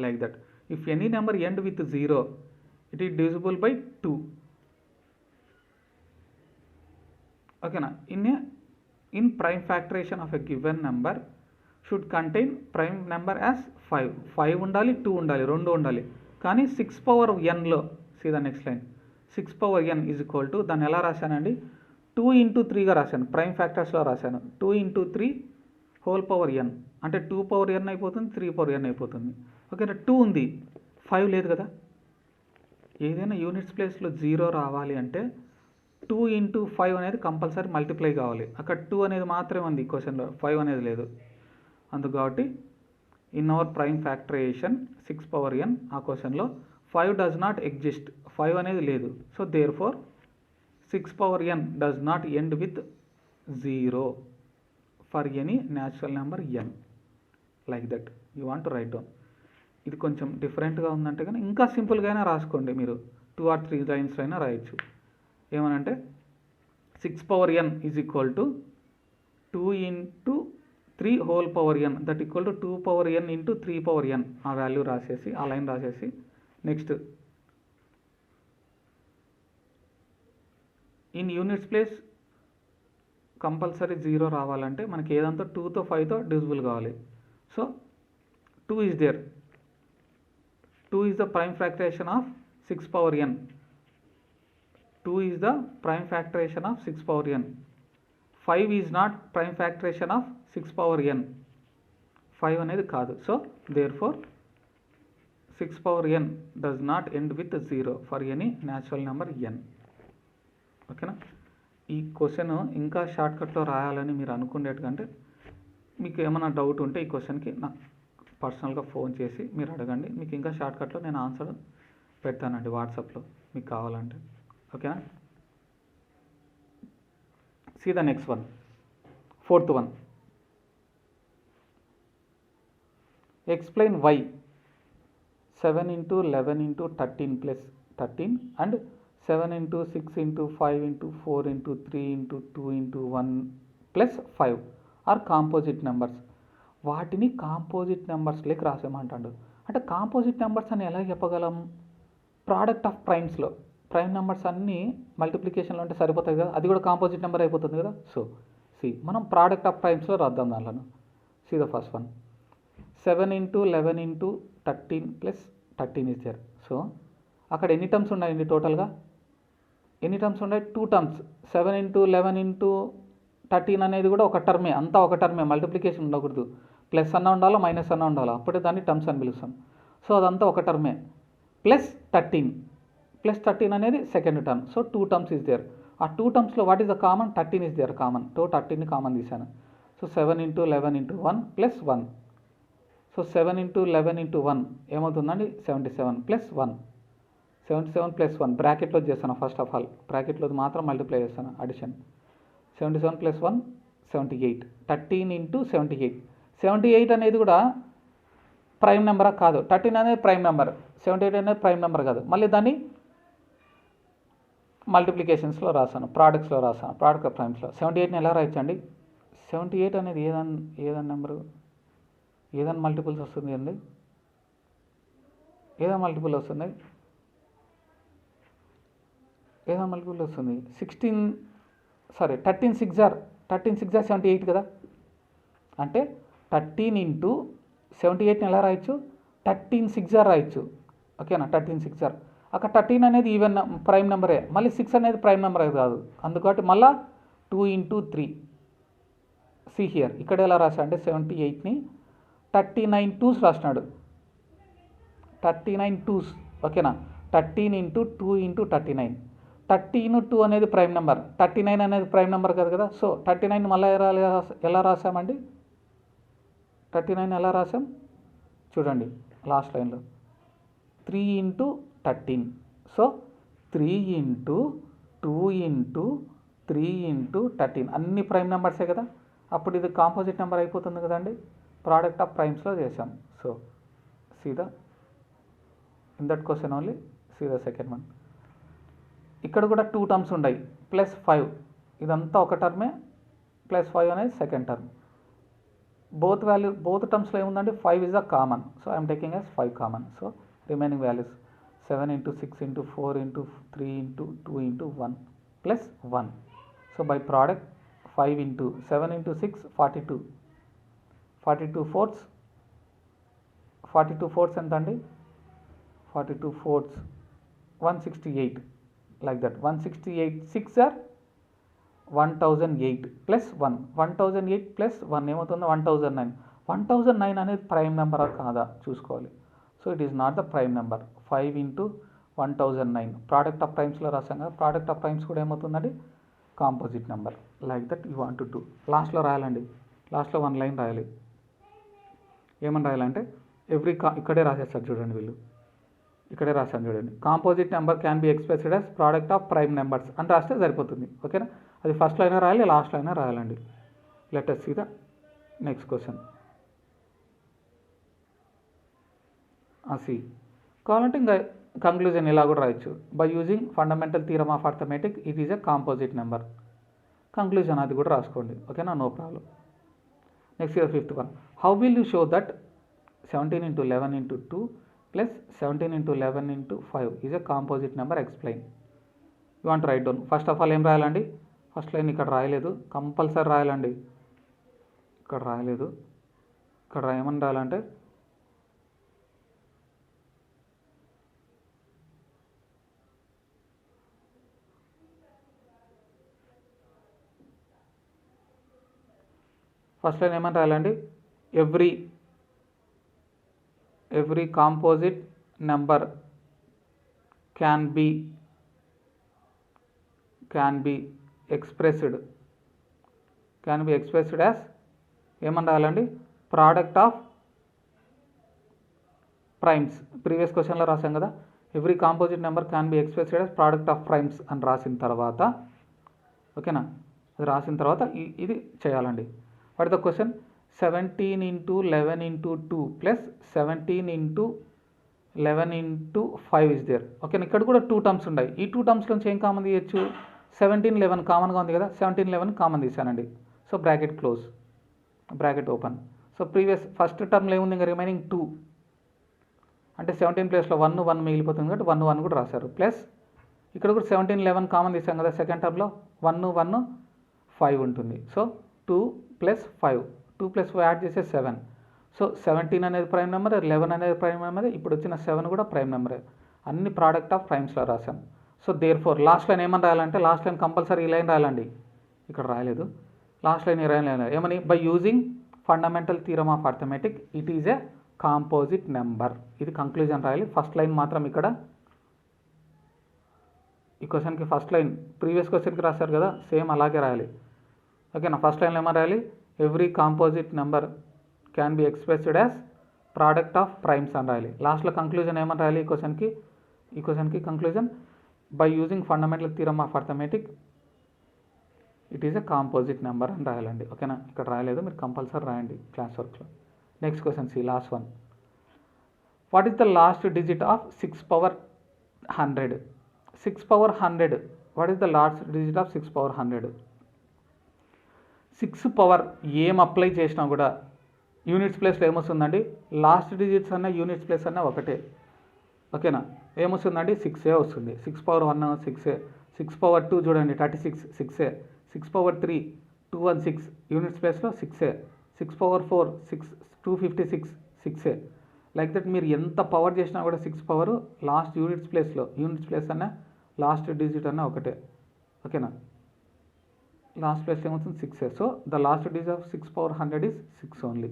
Like that. If any number end with 0 it is divisible by 2. ఓకేనా? In prime factorisation of a given number should contain prime number as 5. 5 ఉండాలి, 2 ఉండాలి, 2 ఉండాలి. కానీ 6 power nలో see the next line, 6 power n is equal to, దాన్ని ఎలా రాశానండి? 2 into 3గా రాశాను, prime ఫ్యాక్టర్స్లో రాశాను. 2 into 3 హోల్ పవర్ n అంటే 2 power n అయిపోతుంది, 3 power n అయిపోతుంది. ఓకేనా? 2 ఉంది, 5 లేదు కదా. ఏదైనా యూనిట్స్ ప్లేస్లో 0 రావాలి అంటే 2 into 5 అనేది కంపల్సరీ మల్టిప్లై కావాలి. అక్కడ 2 అనేది మాత్రమే ఉంది క్వశ్చన్లో, 5 అనేది లేదు. అందుకు కాబట్టి in our prime factorisation 6 power n ఆ క్వశ్చన్లో 5 డస్ నాట్ ఎగ్జిస్ట్, 5 అనేది లేదు. So therefore 6 power n does not end with 0 for any natural number n. Like that you want to write down. ఇది కొంచెం డిఫరెంట్గా ఉందంటే కానీ ఇంకా సింపుల్గా అయినా రాసుకోండి, మీరు 2 or 3 లైన్స్ అయినా రాయొచ్చు. ఏమనంటే 6 power n is equal to 2 into 3 whole power n that equal to 2 power n into 3 power n. ఆ వాల్యూ రాసేసి, ఆ లైన్ రాసేసి, next in units place compulsory 0 రావాలంటే మనకి ఏదంతా 2తో 5తో డివిజిబుల్ కావాలి. So 2 is there, 2 is the prime factorisation of 6 power n. 2 is the prime factoration of 6 power n. 5 is not prime factoration of 6 power n. 5 అనేది కాదు. So therefore 6 power n does not end with 0 for any natural number n. ఓకేనా? ఈ question ఇంకా షార్ట్కట్లో రాయాలని మీరు అనుకునేట్టుకంటే మీకు ఏమైనా doubt ఉంటే ఈ క్వశ్చన్కి నాకు పర్సనల్గా ఫోన్ చేసి మీరు అడగండి. మీకు ఇంకా షార్ట్కట్లో నేను ఆన్సర్ పెడతానండి వాట్సాప్లో మీకు కావాలంటే. ఓకేనా? See the next one, 4th one. Explain why 7 into 11 into 13 plus 13 and 7 into 6 into 5 into 4 into 3 into 2 into 1 plus 5 are composite numbers. వాటిని కాంపోజిట్ నెంబర్స్ లేక రాసేమంటాడు. అంటే కాంపోజిట్ నెంబర్స్ అని ఎలా చెప్పగలం? ప్రోడక్ట్ ఆఫ్ ప్రైమ్స్లో ప్రైమ్ నెంబర్స్ అన్నీ మల్టిప్లికేషన్లో ఉంటే సరిపోతాయి కదా, అది కూడా కాంపోజిట్ నెంబర్ అయిపోతుంది కదా. సో సి మనం ప్రోడక్ట్ ఆఫ్ ప్రైమ్స్లో రాద్దాం దానిలో. See the first one, 7 into 11 into 13 plus 13 is there. So అక్కడ ఎన్ని టర్మ్స్ ఉన్నాయండి టోటల్గా? ఎన్ని టర్మ్స్ ఉన్నాయి? 2 టర్మ్స్. 7 into 11 into 13 అనేది కూడా ఒక టర్మే, అంతా ఒక టర్మే, మల్టిప్లికేషన్ ఉండకూడదు. ప్లస్ అన్న ఉండాలా, మైనస్ అన్న ఉండాలా, అప్పుడే దాన్ని టర్మ్స్ అని పిలుస్తాం. సో అదంతా ఒక టర్మే. ప్లస్ 13 అనేది second term. So 2 terms is there. ఆ 2 టర్మ్స్లో what is the common? 13 is there common. 13ని కామన్ తీశాను. So 7 into 11 into 1 plus 1. సో 7 into 11 into 1 ఏమవుతుందండి? 77 plus 1. 77 plus 1 బ్రాకెట్లో చేస్తాను. ఫస్ట్ ఆఫ్ ఆల్ బ్రాకెట్లో మాత్రం మల్టిప్లై చేస్తాను, అడిషన్. 77 plus 1 78. 13 into 78. 78 అనేది కూడా ప్రైమ్ నెంబరా కాదు, 13 అనేది ప్రైమ్ నెంబర్, 78 అనేది ప్రైమ్ నెంబర్ కాదు. మళ్ళీ దాన్ని మల్టిప్లికేషన్స్లో రాశాను, ప్రోడక్ట్స్లో రాశాను, ప్రోడక్ట్ ఆఫ్ ప్రైమ్స్లో. 78ని ఎలా రాయొచ్చండి? 78 అనేది ఏదైనా నెంబరు, ఏదైనా మల్టిపుల్స్ వస్తుంది అండి, ఏదైనా మల్టిపుల్ వస్తుంది, ఏదైనా మల్టిపుల్ వస్తుంది. 13 6 జార్ 78 కదా. అంటే 13 ఇంటూ 78ని ఎలా రాయొచ్చు? 13 6 జార్ రాయొచ్చు. ఓకేనా? 13 6 జార్. అక్కడ 13 అనేది ఈవెన్ ప్రైమ్ నెంబరే, మళ్ళీ 6 అనేది ప్రైమ్ నెంబర్ కాదు. అందుకని మళ్ళీ 2 ఇంటూ 3. సి హియర్, ఇక్కడ ఎలా రాశా అంటే 78ని 39 2s రాసినాడు. 39 2s. ఓకేనా? 13 ఇంటూ 2 ఇంటూ 39. 13 2 అనేది ప్రైమ్ నెంబర్, 39 అనేది ప్రైమ్ నెంబర్ కాదు కదా. సో 39 మళ్ళీ ఎలా రాసామండి? 39 ఎలా రాసాం చూడండి లాస్ట్ లైన్లో, 3 into 13. So 3 into 2 into 3 into 13 అన్ని ప్రైమ్ నెంబర్సే కదా. అప్పుడు ఇది కాంపోజిట్ నెంబర్ అయిపోతుంది కదండి. ప్రోడక్ట్ ఆఫ్ ప్రైమ్స్లో చేసాం. సో సీదా ఇన్ దట్ క్వశ్చన్ ఓన్లీ సీదా సెకండ్ వన్. ఇక్కడ కూడా 2 టర్మ్స్ ఉన్నాయి, +5. ఇదంతా ఒక టర్మే, +5 అనేది సెకండ్ టర్మ్. బోత్ టర్మ్స్లో ఏముందండి? 5 is the common. So I'm taking as 5 common. So remaining values 7 into 6 into 4 into 3 into 2 into 1 plus 1. So by product 5 into 7 into 6 42. 42 fourths ఎంత అండి? 42 fourths 168. Like that 168 6 are 1008 plus 1. 1008 plus 1 ఏమవుతుందో 1009. 1009 అనేది prime నెంబరా కాదా చూసుకోవాలి. So it is not the prime number. 5 into 1009 product of ప్రైమ్స్లో రాసాం కదా. ప్రోడక్ట్ ఆఫ్ ప్రైమ్స్ కూడా ఏమవుతుందండి? Composite number. Like that you want to do. లాస్ట్లో రాయాలండి, లాస్ట్లో 1 లైన్ రాయాలి. ఏమని రాయాలంటే ఇక్కడే రాసేస్తారు చూడండి, వీళ్ళు ఇక్కడే రాశాను చూడండి. Composite number can be expressed as product of prime numbers అని రాస్తే సరిపోతుంది. ఓకేనా? అది ఫస్ట్లో అయినా రాయాలి, లాస్ట్లో అయినా రాయాలండి. Let us see the next question. కావాలంటే ఇంకా కంక్లూజన్ ఇలా కూడా రాయొచ్చు. By using fundamental theorem of arithmetic it is a composite number. Conclusion అది కూడా రాసుకోండి. ఓకేనా? No problem. Next year 5th one. How will you show that 17 into 11 into 2 plus 17 into 11 into 5 is a composite number? Explain. You want write down. First of all ఏం రాయాలండి? First line ఇక్కడ రాయలేదు, compulsory రాయాలండి. ఇక్కడ రాయలేదు, ఇక్కడ ఏమని రాయాలంటే first line ఏమని రాయాలండి? Every composite number can be expressed as ఏమని రాయాలండి? Product of primes. ప్రీవియస్ క్వశ్చన్లో రాసాం కదా, every composite number can be expressed as product of primes అని రాసిన తర్వాత, ఓకేనా, అది రాసిన తర్వాత ఇది చేయాలండి. What the question? 17 into 11 into 2 plus 17 into 11 into 5 is there. ఓకేనా? ఇక్కడ కూడా 2 టర్మ్స్ ఉన్నాయి. ఈ 2 టర్మ్స్ నుంచి ఏం కామన్ తీయచ్చు? 17 11 కామన్గా ఉంది కదా, 17 11 కామన్ తీసానండి. So bracket close, bracket open. So first టర్మ్లో ఏముంది? ఇంకా రిమైనింగ్ 2 అంటే 17 ప్లేస్లో 1 మిగిలిపోతుంది కాబట్టి 1 కూడా రాశారు. ప్లస్ ఇక్కడ కూడా 17 11 కామన్ తీసాం కదా, సెకండ్ టర్మ్లో 1 5 ఉంటుంది. సో 2 ప్లస్ 5 2 ప్లస్ 5 యాడ్ చేసే 7. సో 17 అనేది ప్రైమ్ నెంబర్, 11 అనేది ప్రైమ్ నెంబర్, ఇప్పుడు వచ్చిన 7 కూడా ప్రైమ్ నెంబరే. అన్ని ప్రోడక్ట్ ఆఫ్ ప్రైమ్స్లో రాసాం. So therefore last line ఏమని రాయాలంటే, లాస్ట్ లైన్ కంపల్సరీ ఈ లైన్ రాయాలండి. ఇక్కడ రాయలేదు, లాస్ట్ లైన్ ఈ లైన్ ఏమని? By using fundamental theorem of arithmetic it is a composite number. ఇది కంక్లూజన్ రాయాలి. ఫస్ట్ లైన్ మాత్రం ఇక్కడ ఈ క్వశ్చన్కి ఫస్ట్ లైన్ ప్రీవియస్ క్వశ్చన్కి రాశారు కదా, సేమ్ అలాగే రాయాలి. ఓకేనా? ఫస్ట్ లైన్లో ఏమని రాయాలి? Every composite number can be expressed as product of primes అని రాయాలి. లాస్ట్లో కంక్లూజన్ ఏమని రాయాలి? ఈ క్వశ్చన్కి conclusion by using fundamental theorem of arithmetic it is a composite number అని రాయాలండి. ఓకేనా? ఇక్కడ రాయలేదు, మీరు కంపల్సరీ రాయండి క్లాస్ వర్క్లో. Next question last one. What is the last digit of 6 power 100? 6 power 100, what is the last digit of 6 power 100? 6 power ఏం apply చేసినా కూడా యూనిట్స్ ప్లేస్లో ఏమొస్తుందండి, లాస్ట్ డిజిట్స్ అన్న యూనిట్స్ ప్లేస్ అన్న ఒకటే. ఓకేనా, ఏమొస్తుందండి 6 వస్తుంది. 6 పవర్ 1 6, 6 పవర్ 2 చూడండి 36 6, 6 పవర్ 3 216 యూనిట్స్ ప్లేస్లో 6, 6 పవర్ 4 6 256 6. లైక్ దట్ మీరు ఎంత పవర్ చేసినా కూడా 6 పవర్ లాస్ట్ యూనిట్స్ ప్లేస్ అన్న లాస్ట్ డిజిట్ అన్న ఒకటే. ఓకేనా, లాస్ట్ ప్లేస్ ఏమవుతుంది 6. So the last digit of 6 power 100 is 6 only.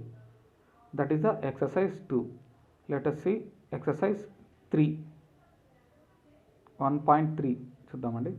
That is the exercise 2. Let us see exercise 3 1.3 చూద్దామండి.